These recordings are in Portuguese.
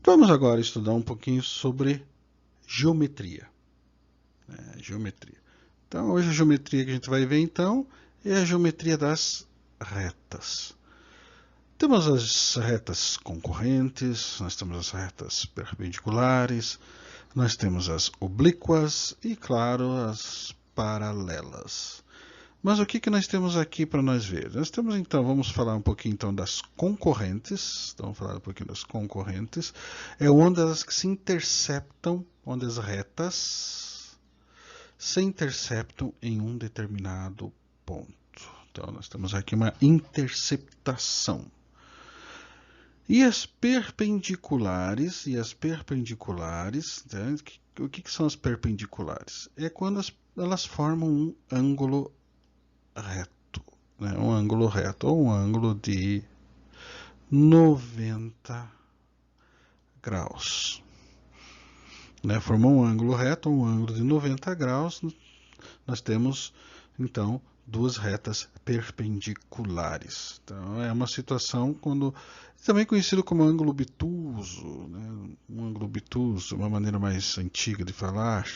Vamos agora estudar um pouquinho sobre geometria. Geometria. Então, hoje a geometria que a gente vai ver, então, é a geometria das retas. Temos as retas concorrentes, nós temos as retas perpendiculares, nós temos as oblíquas e, claro, as paralelas. Mas o que nós temos aqui para nós ver? Nós temos então, vamos falar um pouquinho então das concorrentes. Então, vamos falar um pouquinho das concorrentes. É onde elas se interceptam, onde as retas se interceptam em um determinado ponto. Então, nós temos aqui uma interceptação. E as perpendiculares, né? O que são as perpendiculares? É quando elas formam um ângulo reto, né? Um ângulo reto ou um ângulo de 90 graus. Né? Formou um ângulo reto ou um ângulo de 90 graus, nós temos então duas retas perpendiculares. Então é uma situação quando também conhecido como ângulo obtuso, né? Um ângulo obtuso, uma maneira mais antiga de falar.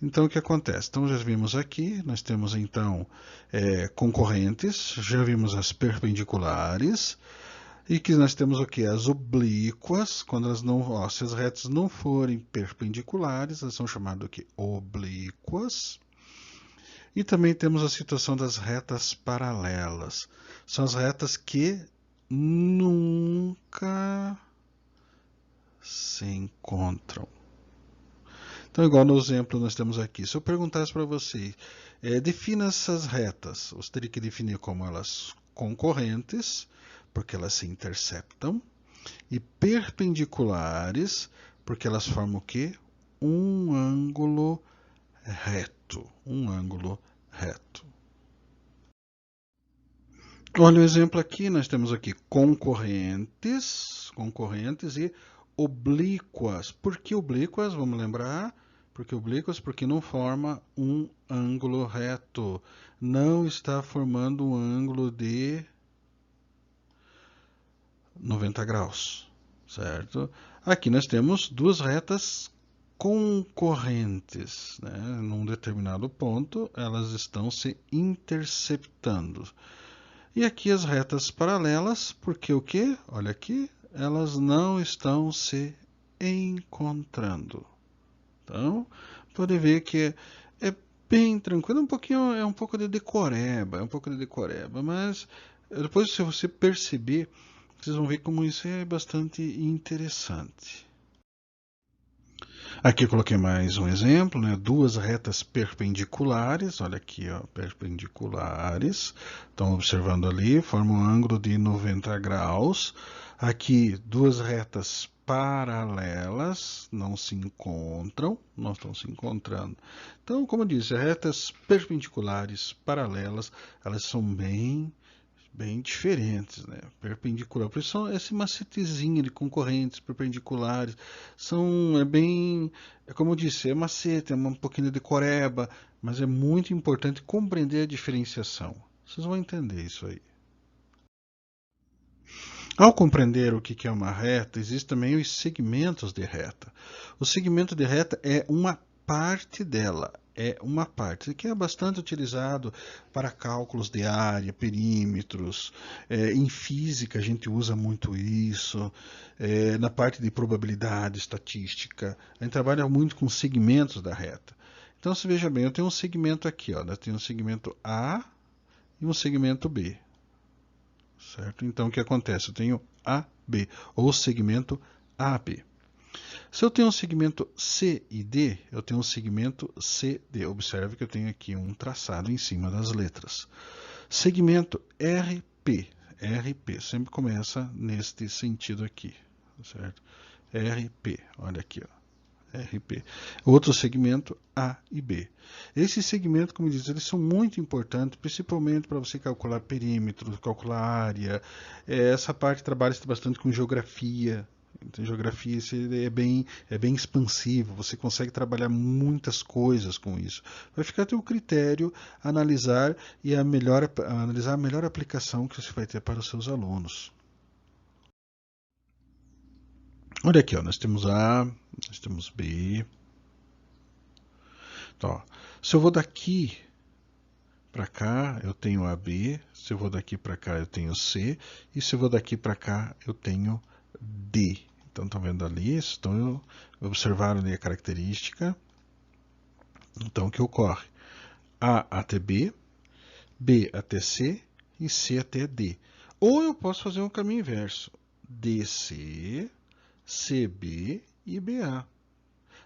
Então, o que acontece? Então, já vimos aqui, nós temos então concorrentes, já vimos as perpendiculares, e que nós temos o que? As oblíquas, quando elas não, ó, se as retas não forem perpendiculares, elas são chamadas de oblíquas. E também temos a situação das retas paralelas. São as retas que nunca se encontram. Então, igual no exemplo nós temos aqui, se eu perguntasse para você, defina essas retas, você teria que definir como elas concorrentes, porque elas se interceptam, e perpendiculares, porque elas formam o quê? Um ângulo reto. Um ângulo reto. Olha o exemplo aqui, nós temos aqui concorrentes e oblíquas. Por que oblíquas? Vamos lembrar. Por que oblíquas? Porque não forma um ângulo reto. Não está formando um ângulo de 90 graus, certo? Aqui nós temos duas retas concorrentes, né? Num determinado ponto, elas estão se interceptando. E aqui as retas paralelas, porque o que? Olha aqui, elas não estão se encontrando. Então, pode ver que é bem tranquilo, é um pouco de decoreba, mas depois se você perceber, vocês vão ver como isso é bastante interessante. Aqui eu coloquei mais um exemplo, né? Duas retas perpendiculares, olha aqui, ó, perpendiculares, estão observando ali, formam um ângulo de 90 graus. Aqui, duas retas paralelas, não se encontram, não estão se encontrando. Então, como eu disse, retas perpendiculares paralelas, elas são bem diferentes, né? Perpendicular. Por isso, essa macetezinha de concorrentes perpendiculares é como eu disse, é macete, é um pouquinho de decoreba, mas é muito importante compreender a diferenciação. Vocês vão entender isso aí. Ao compreender o que é uma reta, existem também os segmentos de reta. O segmento de reta é uma parte dela, que é bastante utilizado para cálculos de área, perímetros. Em física a gente usa muito isso. Na parte de probabilidade, estatística, a gente trabalha muito com segmentos da reta. Então, se veja bem, eu tenho um segmento aqui, ó, eu tenho um segmento A e um segmento B. Certo? Então, o que acontece? Eu tenho AB, ou segmento AB. Se eu tenho um segmento C e D, eu tenho um segmento CD. Observe que eu tenho aqui um traçado em cima das letras. Segmento RP. RP sempre começa neste sentido aqui, certo? RP, olha aqui, ó. RP. Outro segmento A e B. Esses segmentos, como eu disse, eles são muito importantes, principalmente para você calcular perímetros, calcular área. Essa parte trabalha bastante com geografia. Então, geografia é bem expansivo, você consegue trabalhar muitas coisas com isso. Vai ficar a teu critério analisar analisar a melhor aplicação que você vai ter para os seus alunos. Olha aqui, ó, nós temos A, nós temos B. Então, ó, se eu vou daqui para cá, eu tenho AB. Se eu vou daqui para cá, eu tenho C. E se eu vou daqui para cá, eu tenho D. Então, estão vendo ali? Estão observando ali a característica. Então, o que ocorre? A até B, B até C e C até D. Ou eu posso fazer um caminho inverso. DC, CB e BA.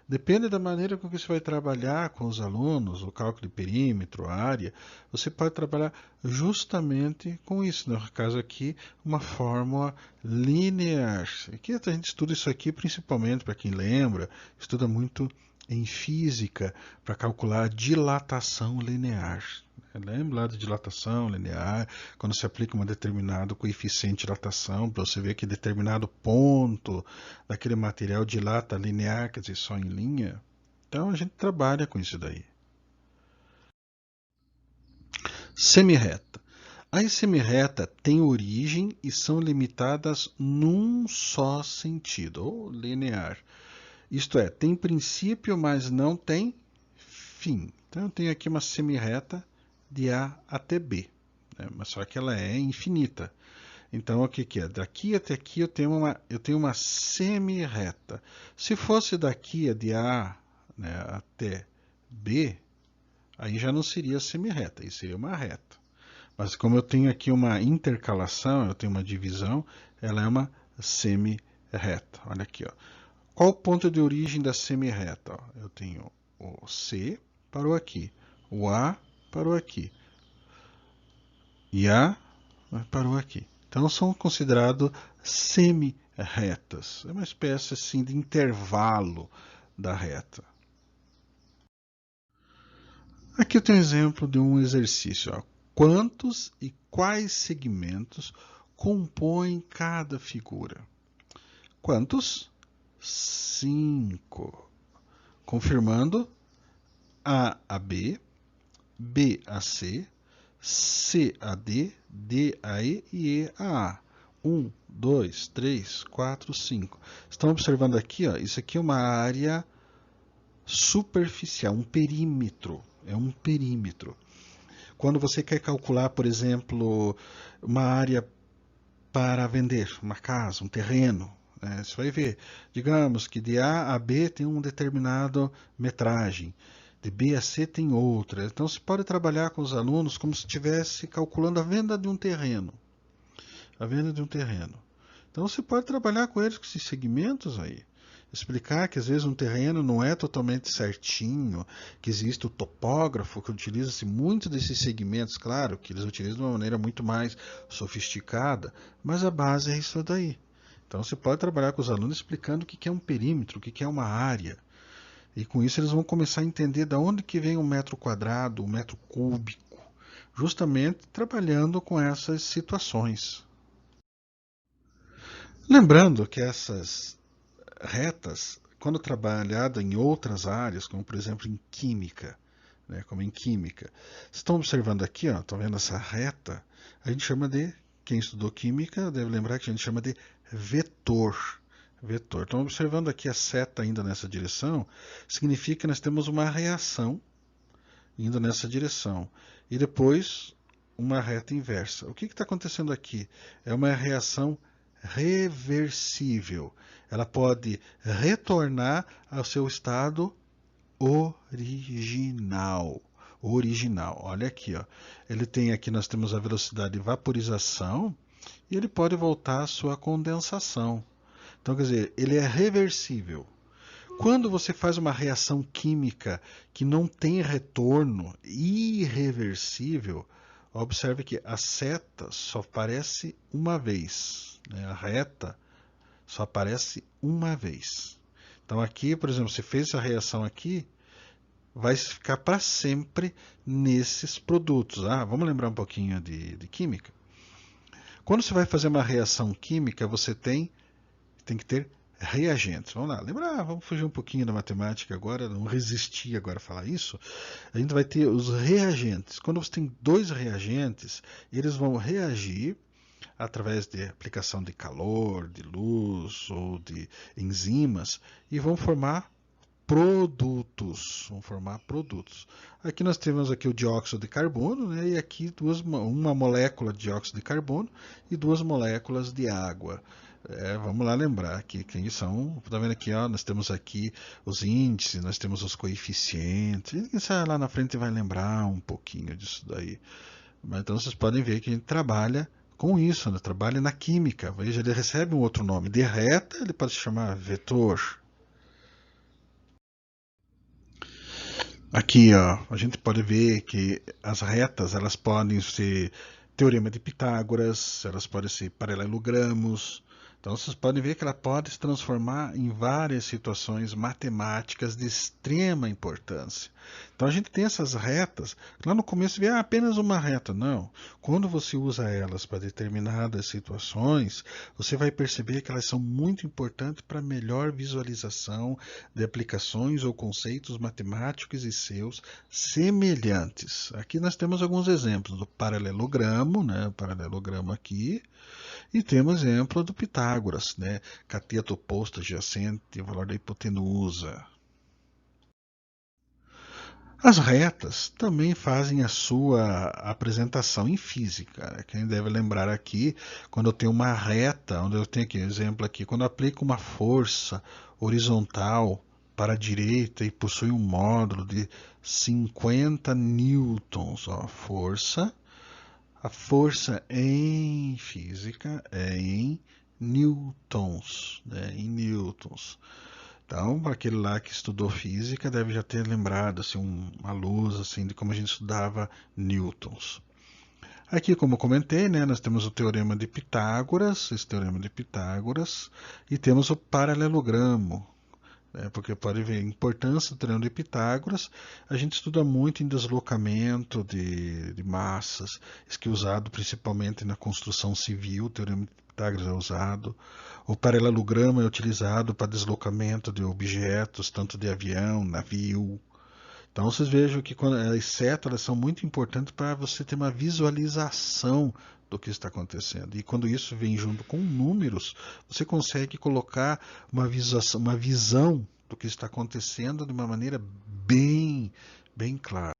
Depende da maneira com que você vai trabalhar com os alunos, o cálculo de perímetro, a área, você pode trabalhar justamente com isso. No caso aqui, uma fórmula linear. Aqui a gente estuda isso aqui principalmente, para quem lembra, estuda muito em física, para calcular a dilatação linear. Lembra lá da dilatação linear, quando se aplica um determinado coeficiente de dilatação, para você ver que determinado ponto daquele material dilata linear, quer dizer, só em linha. Então a gente trabalha com isso daí. Semirreta. As semirreta têm origem e são limitadas num só sentido, ou linear. Isto é, tem princípio, mas não tem fim. Então eu tenho aqui uma semirreta de A até B, né? Mas só que ela é infinita. Então o que que é? Daqui até aqui eu tenho uma semirreta. Se fosse daqui de A, né, até B, aí já não seria semirreta, aí seria uma reta. Mas como eu tenho aqui uma intercalação, eu tenho uma divisão, ela é uma semirreta. Olha aqui, ó. Qual o ponto de origem da semirreta? Eu tenho o C, parou aqui. O A parou aqui. E A parou aqui. Então são considerados semi-retas. É uma espécie assim de intervalo da reta. Aqui eu tenho um exemplo de um exercício. Ó. Quantos e quais segmentos compõem cada figura? Quantos? 5. Confirmando, A a B, B a C, C a D, D a E e E a A. 1, 2, 3, 4, 5. Estão observando aqui, ó, isso aqui é uma área superficial, um perímetro. É um perímetro. Quando você quer calcular, por exemplo, uma área para vender, uma casa, um terreno, né, você vai ver, digamos que de A a B tem uma determinada metragem, de B a C tem outra. Então você pode trabalhar com os alunos como se estivesse calculando a venda de um terreno. A venda de um terreno. Então você pode trabalhar com eles com esses segmentos aí. Explicar que às vezes um terreno não é totalmente certinho, que existe o topógrafo que utiliza-se muito desses segmentos, claro, que eles utilizam de uma maneira muito mais sofisticada, mas a base é isso daí. Então você pode trabalhar com os alunos explicando o que é um perímetro, o que é uma área. E com isso eles vão começar a entender de onde que vem um metro quadrado, um metro cúbico, justamente trabalhando com essas situações. Lembrando que essas retas, quando trabalhada em outras áreas, como por exemplo em química, né, como em química, estão observando aqui, ó, estão vendo essa reta, a gente chama de, quem estudou química deve lembrar que a gente chama de vetor. Vetor. Estão observando aqui a seta indo nessa direção, significa que nós temos uma reação indo nessa direção. E depois uma reta inversa. O que está acontecendo aqui? É uma reação reversível. Ela pode retornar ao seu estado original. Original. Olha aqui, ó. Ele tem aqui, nós temos a velocidade de vaporização e ele pode voltar à sua condensação. Então, quer dizer, ele é reversível. Quando você faz uma reação química que não tem retorno irreversível, observe que a seta só aparece uma vez, né? A reta só aparece uma vez. Então aqui, por exemplo, você fez essa reação aqui, vai ficar para sempre nesses produtos. Vamos lembrar um pouquinho de química? Quando você vai fazer uma reação química, você tem que ter reagentes. Vamos lá, lembrar, vamos fugir um pouquinho da matemática agora, não resistir agora a falar isso. A gente vai ter os reagentes. Quando você tem dois reagentes, eles vão reagir através de aplicação de calor, de luz, lípidos ou de enzimas e vão formar produtos. Aqui nós temos aqui o dióxido de carbono, né, e aqui uma molécula de dióxido de carbono e 2 moléculas de água. Vamos lá lembrar que são, tá vendo aqui, ó, nós temos aqui os índices, nós temos os coeficientes, quem sabe lá na frente vai lembrar um pouquinho disso daí. Mas então vocês podem ver que a gente trabalha com isso, né? Trabalha na química. Veja, ele recebe um outro nome. De reta, ele pode se chamar vetor. Aqui, ó, a gente pode ver que as retas, elas podem ser teorema de Pitágoras, elas podem ser paralelogramos. Então, vocês podem ver que ela pode se transformar em várias situações matemáticas de extrema importância. Então, a gente tem essas retas. Lá no começo, vê apenas uma reta. Não. Quando você usa elas para determinadas situações, você vai perceber que elas são muito importantes para melhor visualização de aplicações ou conceitos matemáticos e seus semelhantes. Aqui nós temos alguns exemplos do paralelogramo, né? O paralelogramo aqui. E temos exemplo do Pitágoras, né? Cateto oposto adjacente, valor da hipotenusa. As retas também fazem a sua apresentação em física, né? Quem deve lembrar aqui, quando eu tenho uma reta, onde eu tenho aqui, exemplo aqui, quando eu aplico uma força horizontal para a direita e possui um módulo de 50 newtons, ó, a força em física é em newtons, né? Em newtons. Então, para aquele lá que estudou física, deve já ter lembrado assim, uma luz assim, de como a gente estudava newtons. Aqui, como eu comentei, né, nós temos o teorema de Pitágoras, esse teorema de Pitágoras, e temos o paralelogramo, porque pode ver a importância do teorema de Pitágoras. A gente estuda muito em deslocamento de massas, isso que é usado principalmente na construção civil, o teorema de Pitágoras é usado. O paralelogramo é utilizado para deslocamento de objetos, tanto de avião, navio. Então vocês vejam que as setas elas são muito importantes para você ter uma visualização do que está acontecendo. E quando isso vem junto com números, você consegue colocar uma visão do que está acontecendo de uma maneira bem clara.